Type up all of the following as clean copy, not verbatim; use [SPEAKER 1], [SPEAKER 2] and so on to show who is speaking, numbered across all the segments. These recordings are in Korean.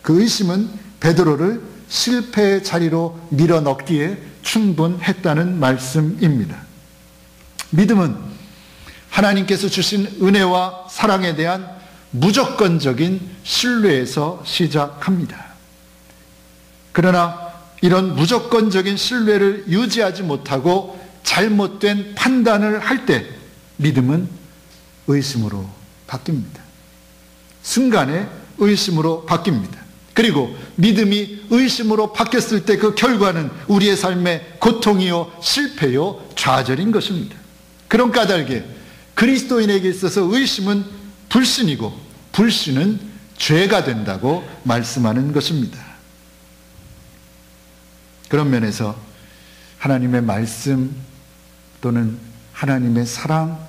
[SPEAKER 1] 그 의심은 베드로를 실패의 자리로 밀어넣기에 충분했다는 말씀입니다. 믿음은 하나님께서 주신 은혜와 사랑에 대한 무조건적인 신뢰에서 시작합니다. 그러나 이런 무조건적인 신뢰를 유지하지 못하고 잘못된 판단을 할 때 믿음은 의심으로 바뀝니다. 순간에 의심으로 바뀝니다. 그리고 믿음이 의심으로 바뀌었을 때 그 결과는 우리의 삶의 고통이요, 실패요, 좌절인 것입니다. 그런 까닭에 그리스도인에게 있어서 의심은 불신이고 불신은 죄가 된다고 말씀하는 것입니다. 그런 면에서 하나님의 말씀 또는 하나님의 사랑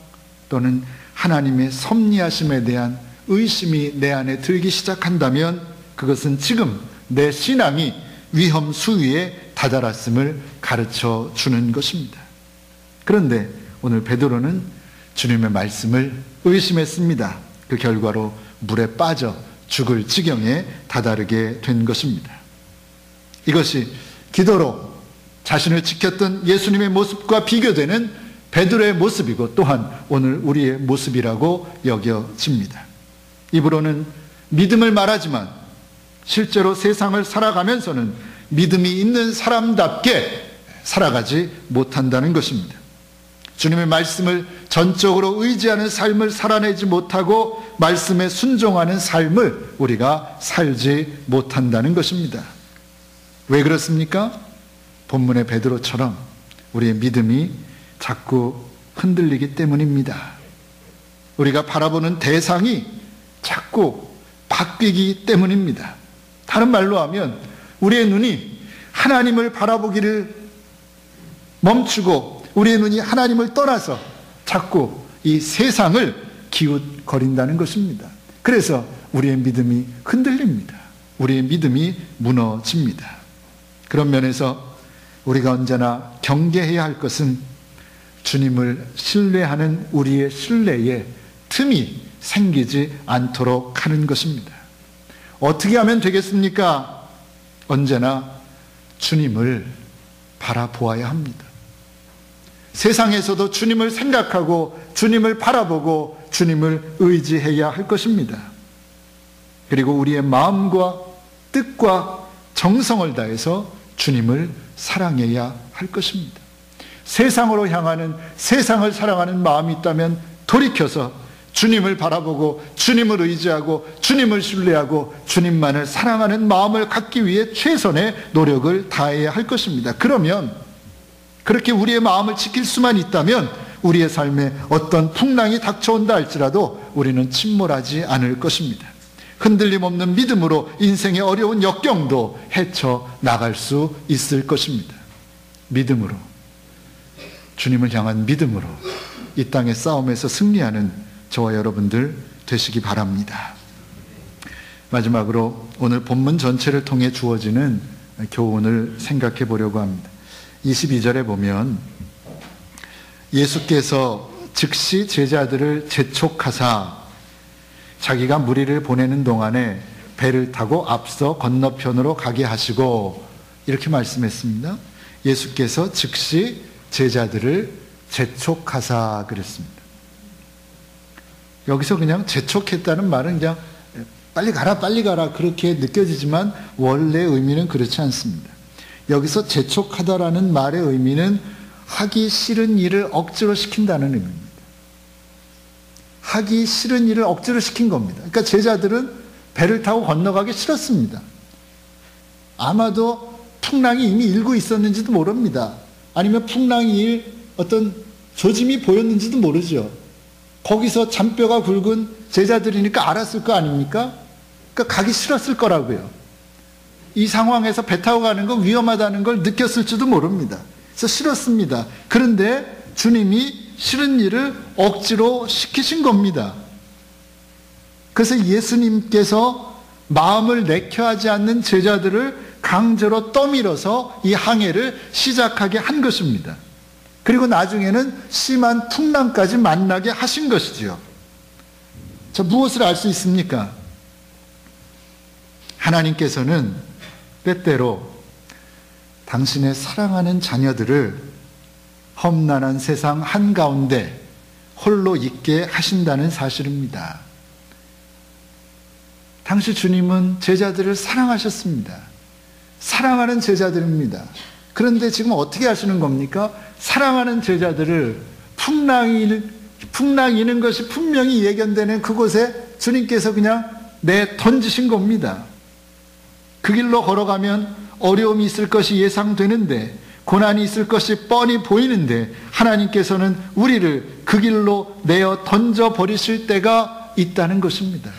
[SPEAKER 1] 또는 하나님의 섭리하심에 대한 의심이 내 안에 들기 시작한다면 그것은 지금 내 신앙이 위험 수위에 다다랐음을 가르쳐 주는 것입니다. 그런데 오늘 베드로는 주님의 말씀을 의심했습니다. 그 결과로 물에 빠져 죽을 지경에 다다르게 된 것입니다. 이것이 기도로 자신을 지켰던 예수님의 모습과 비교되는 베드로의 모습이고 또한 오늘 우리의 모습이라고 여겨집니다. 입으로는 믿음을 말하지만 실제로 세상을 살아가면서는 믿음이 있는 사람답게 살아가지 못한다는 것입니다. 주님의 말씀을 전적으로 의지하는 삶을 살아내지 못하고 말씀에 순종하는 삶을 우리가 살지 못한다는 것입니다. 왜 그렇습니까? 본문의 베드로처럼 우리의 믿음이 자꾸 흔들리기 때문입니다. 우리가 바라보는 대상이 자꾸 바뀌기 때문입니다. 다른 말로 하면 우리의 눈이 하나님을 바라보기를 멈추고 우리의 눈이 하나님을 떠나서 자꾸 이 세상을 기웃거린다는 것입니다. 그래서 우리의 믿음이 흔들립니다. 우리의 믿음이 무너집니다. 그런 면에서 우리가 언제나 경계해야 할 것은 주님을 신뢰하는 우리의 신뢰에 틈이 생기지 않도록 하는 것입니다. 어떻게 하면 되겠습니까? 언제나 주님을 바라보아야 합니다. 세상에서도 주님을 생각하고 주님을 바라보고 주님을 의지해야 할 것입니다. 그리고 우리의 마음과 뜻과 정성을 다해서 주님을 사랑해야 할 것입니다. 세상으로 향하는, 세상을 사랑하는 마음이 있다면 돌이켜서 주님을 바라보고 주님을 의지하고 주님을 신뢰하고 주님만을 사랑하는 마음을 갖기 위해 최선의 노력을 다해야 할 것입니다. 그러면 그렇게 우리의 마음을 지킬 수만 있다면 우리의 삶에 어떤 풍랑이 닥쳐온다 할지라도 우리는 침몰하지 않을 것입니다. 흔들림 없는 믿음으로 인생의 어려운 역경도 헤쳐나갈 수 있을 것입니다. 믿음으로, 주님을 향한 믿음으로 이 땅의 싸움에서 승리하는 저와 여러분들 되시기 바랍니다. 마지막으로 오늘 본문 전체를 통해 주어지는 교훈을 생각해 보려고 합니다. 22절에 보면 예수께서 즉시 제자들을 재촉하사 자기가 무리를 보내는 동안에 배를 타고 앞서 건너편으로 가게 하시고 이렇게 말씀했습니다. 예수께서 즉시 제자들을 재촉하사 그랬습니다. 여기서 그냥 재촉했다는 말은 그냥 빨리 가라 그렇게 느껴지지만 원래 의미는 그렇지 않습니다. 여기서 재촉하다라는 말의 의미는 하기 싫은 일을 억지로 시킨다는 의미입니다. 하기 싫은 일을 억지로 시킨 겁니다. 그러니까 제자들은 배를 타고 건너가기 싫었습니다. 아마도 풍랑이 이미 일고 있었는지도 모릅니다. 아니면 풍랑이 일 어떤 조짐이 보였는지도 모르죠. 거기서 잔뼈가 굵은 제자들이니까 알았을 거 아닙니까? 그러니까 가기 싫었을 거라고요. 이 상황에서 배 타고 가는 건 위험하다는 걸 느꼈을지도 모릅니다. 그래서 싫었습니다. 그런데 주님이 싫은 일을 억지로 시키신 겁니다. 그래서 예수님께서 마음을 내켜하지 않는 제자들을 강제로 떠밀어서 이 항해를 시작하게 한 것입니다. 그리고 나중에는 심한 풍랑까지 만나게 하신 것이지요. 자, 무엇을 알 수 있습니까? 하나님께서는 때때로 당신의 사랑하는 자녀들을 험난한 세상 한가운데 홀로 있게 하신다는 사실입니다. 당시 주님은 제자들을 사랑하셨습니다. 사랑하는 제자들입니다. 그런데 지금 어떻게 하시는 겁니까? 사랑하는 제자들을 풍랑이는 것이 분명히 예견되는 그곳에 주님께서 그냥 내던지신 겁니다. 그 길로 걸어가면 어려움이 있을 것이 예상되는데, 고난이 있을 것이 뻔히 보이는데, 하나님께서는 우리를 그 길로 내어 던져버리실 때가 있다는 것입니다.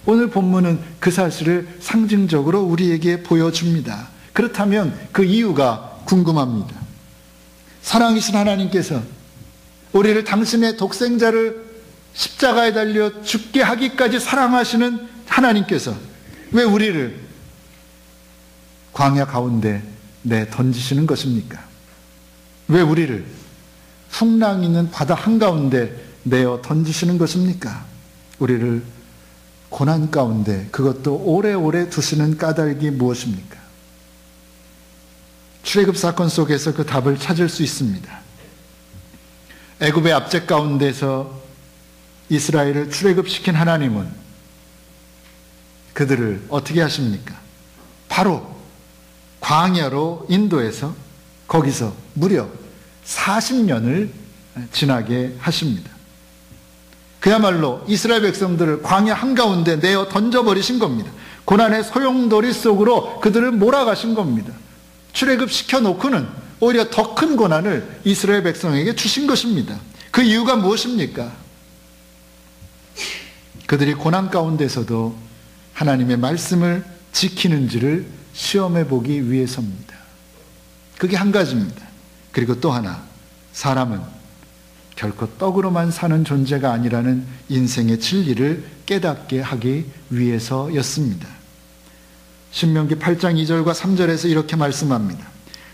[SPEAKER 1] 오늘 본문은 그 사실을 상징적으로 우리에게 보여줍니다. 그렇다면 그 이유가 궁금합니다. 사랑이신 하나님께서 우리를 당신의 독생자를 십자가에 달려 죽게 하기까지 사랑하시는 하나님께서 왜 우리를 광야 가운데 던지시는 것입니까? 왜 우리를 풍랑 있는 바다 한가운데 내어 던지시는 것입니까? 우리를 고난 가운데, 그것도 오래오래 두시는 까닭이 무엇입니까? 출애굽 사건 속에서 그 답을 찾을 수 있습니다. 애굽의 압제 가운데서 이스라엘을 출애굽시킨 하나님은 그들을 어떻게 하십니까? 바로 광야로 인도해서 거기서 무려 40년을 지나게 하십니다. 그야말로 이스라엘 백성들을 광야 한가운데 내어 던져버리신 겁니다. 고난의 소용돌이 속으로 그들을 몰아가신 겁니다. 출애굽시켜놓고는 오히려 더 큰 고난을 이스라엘 백성에게 주신 것입니다. 그 이유가 무엇입니까? 그들이 고난 가운데서도 하나님의 말씀을 지키는지를 시험해 보기 위해서입니다. 그게 한 가지입니다. 그리고 또 하나, 사람은 결코 떡으로만 사는 존재가 아니라는 인생의 진리를 깨닫게 하기 위해서였습니다. 신명기 8장 2절과 3절에서 이렇게 말씀합니다.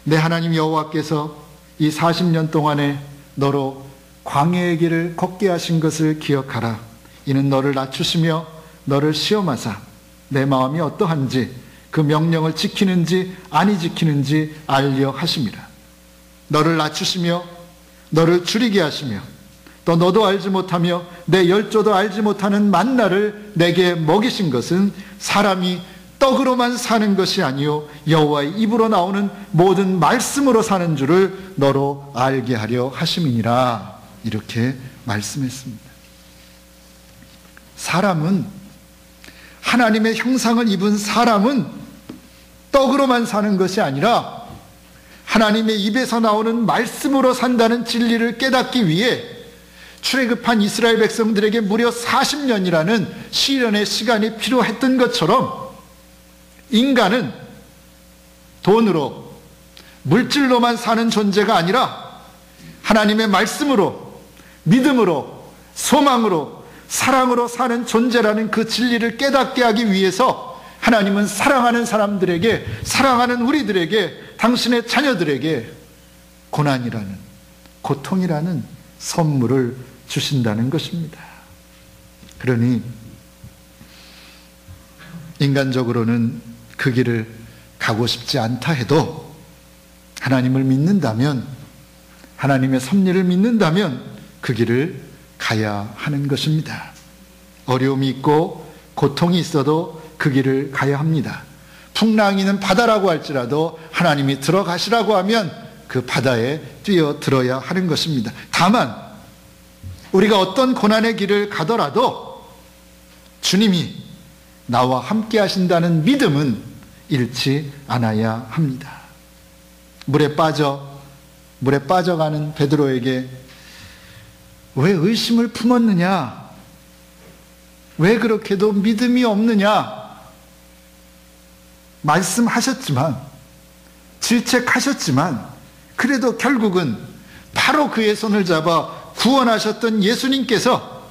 [SPEAKER 1] 내 하나님 여호와께서 이 40년 동안에 너로 광야의 길을 걷게 하신 것을 기억하라. 이는 너를 낮추시며 너를 시험하사 내 마음이 어떠한지 그 명령을 지키는지 아니 지키는지 알려 하심이라. 너를 낮추시며 너를 줄이게 하시며 또 너도 알지 못하며 내 열조도 알지 못하는 만나를 내게 먹이신 것은 사람이 떡으로만 사는 것이 아니요 여호와의 입으로 나오는 모든 말씀으로 사는 줄을 너로 알게 하려 하심이니라. 이렇게 말씀했습니다. 사람은, 하나님의 형상을 입은 사람은 떡으로만 사는 것이 아니라 하나님의 입에서 나오는 말씀으로 산다는 진리를 깨닫기 위해 출애굽한 이스라엘 백성들에게 무려 40년이라는 시련의 시간이 필요했던 것처럼 인간은 돈으로, 물질로만 사는 존재가 아니라 하나님의 말씀으로, 믿음으로, 소망으로, 사랑으로 사는 존재라는 그 진리를 깨닫게 하기 위해서 하나님은 사랑하는 사람들에게, 사랑하는 우리들에게, 당신의 자녀들에게 고난이라는, 고통이라는 선물을 주신다는 것입니다. 그러니 인간적으로는 그 길을 가고 싶지 않다 해도 하나님을 믿는다면, 하나님의 섭리를 믿는다면 그 길을 가야 하는 것입니다. 어려움이 있고 고통이 있어도 그 길을 가야 합니다. 풍랑이 있는 바다라고 할지라도 하나님이 들어가시라고 하면 그 바다에 뛰어들어야 하는 것입니다. 다만 우리가 어떤 고난의 길을 가더라도 주님이 나와 함께 하신다는 믿음은 잃지 않아야 합니다. 물에 빠져가는 베드로에게 왜 의심을 품었느냐? 왜 그렇게도 믿음이 없느냐? 말씀하셨지만, 질책하셨지만, 그래도 결국은 바로 그의 손을 잡아 구원하셨던 예수님께서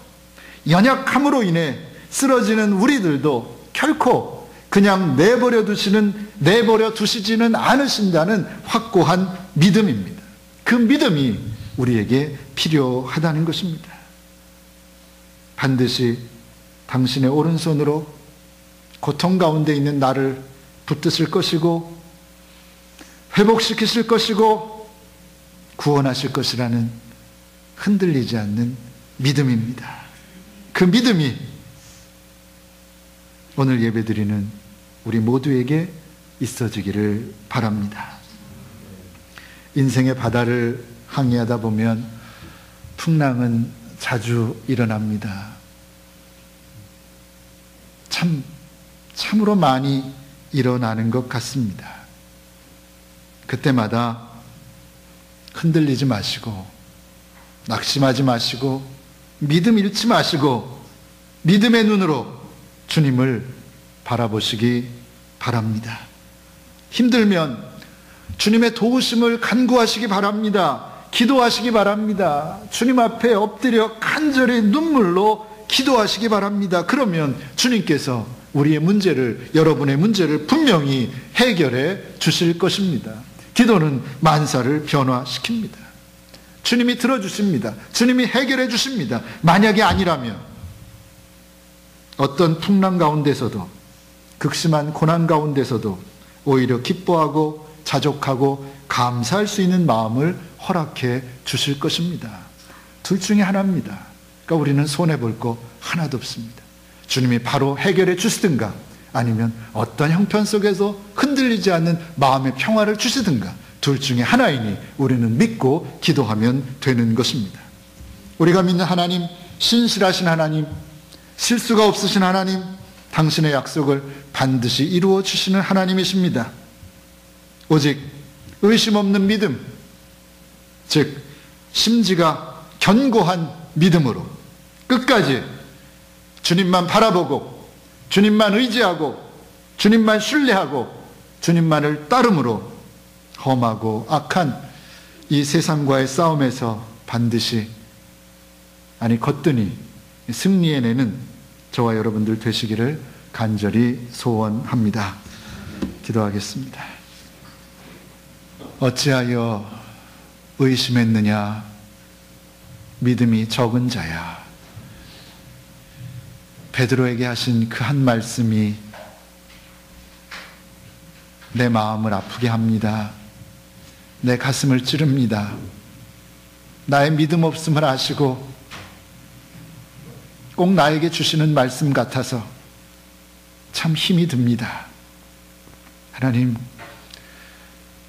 [SPEAKER 1] 연약함으로 인해 쓰러지는 우리들도 결코 그냥 내버려 두시지는 않으신다는 확고한 믿음입니다. 그 믿음이 우리에게 필요하다는 것입니다. 반드시 당신의 오른손으로 고통 가운데 있는 나를 붙드실 것이고 회복시키실 것이고 구원하실 것이라는 흔들리지 않는 믿음입니다. 그 믿음이 오늘 예배드리는 우리 모두에게 있어지기를 바랍니다. 인생의 바다를 항해하다 보면 풍랑은 자주 일어납니다. 참으로 많이 일어나는 것 같습니다. 그때마다 흔들리지 마시고 낙심하지 마시고 믿음 잃지 마시고 믿음의 눈으로 주님을 바라보시기 바랍니다. 힘들면 주님의 도우심을 간구하시기 바랍니다. 기도하시기 바랍니다. 주님 앞에 엎드려 간절히 눈물로 기도하시기 바랍니다. 그러면 주님께서 우리의 문제를, 여러분의 문제를 분명히 해결해 주실 것입니다. 기도는 만사를 변화시킵니다. 주님이 들어주십니다. 주님이 해결해 주십니다. 만약에 아니라면 어떤 풍랑 가운데서도, 극심한 고난 가운데서도 오히려 기뻐하고 자족하고 감사할 수 있는 마음을 허락해 주실 것입니다. 둘 중에 하나입니다. 그러니까 우리는 손해볼 거 하나도 없습니다. 주님이 바로 해결해 주시든가 아니면 어떤 형편 속에서 흔들리지 않는 마음의 평화를 주시든가, 둘 중에 하나이니 우리는 믿고 기도하면 되는 것입니다. 우리가 믿는 하나님, 신실하신 하나님, 실수가 없으신 하나님, 당신의 약속을 반드시 이루어 주시는 하나님이십니다. 오직 의심 없는 믿음, 즉 심지가 견고한 믿음으로 끝까지 주님만 바라보고 주님만 의지하고 주님만 신뢰하고 주님만을 따름으로 험하고 악한 이 세상과의 싸움에서 반드시, 아니 거뜬히 승리해내는 저와 여러분들 되시기를 간절히 소원합니다. 기도하겠습니다. 어찌하여 의심했느냐, 믿음이 적은 자야. 베드로에게 하신 그 한 말씀이 내 마음을 아프게 합니다. 내 가슴을 찌릅니다. 나의 믿음 없음을 아시고 꼭 나에게 주시는 말씀 같아서 참 힘이 듭니다. 하나님,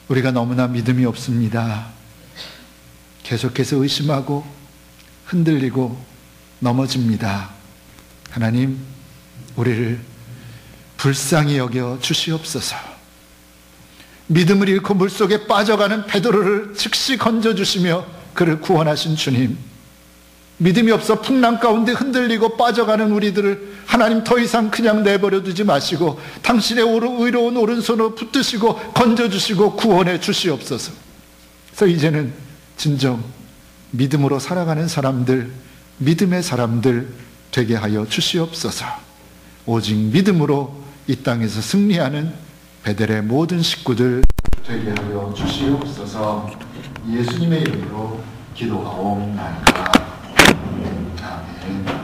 [SPEAKER 1] 우리가 너무나 믿음이 없습니다. 계속해서 의심하고 흔들리고 넘어집니다. 하나님, 우리를 불쌍히 여겨 주시옵소서. 믿음을 잃고 물속에 빠져가는 베드로를 즉시 건져주시며 그를 구원하신 주님, 믿음이 없어 풍랑 가운데 흔들리고 빠져가는 우리들을 하나님 더 이상 그냥 내버려 두지 마시고 당신의 의로운 오른손으로 붙드시고 건져주시고 구원해 주시옵소서. 그래서 이제는 진정 믿음으로 살아가는 사람들, 믿음의 사람들 되게 하여 주시옵소서. 오직 믿음으로 이 땅에서 승리하는 베델의 모든 식구들 되게 하여 주시옵소서. 예수님의 이름으로 기도하옵나이다. 아멘.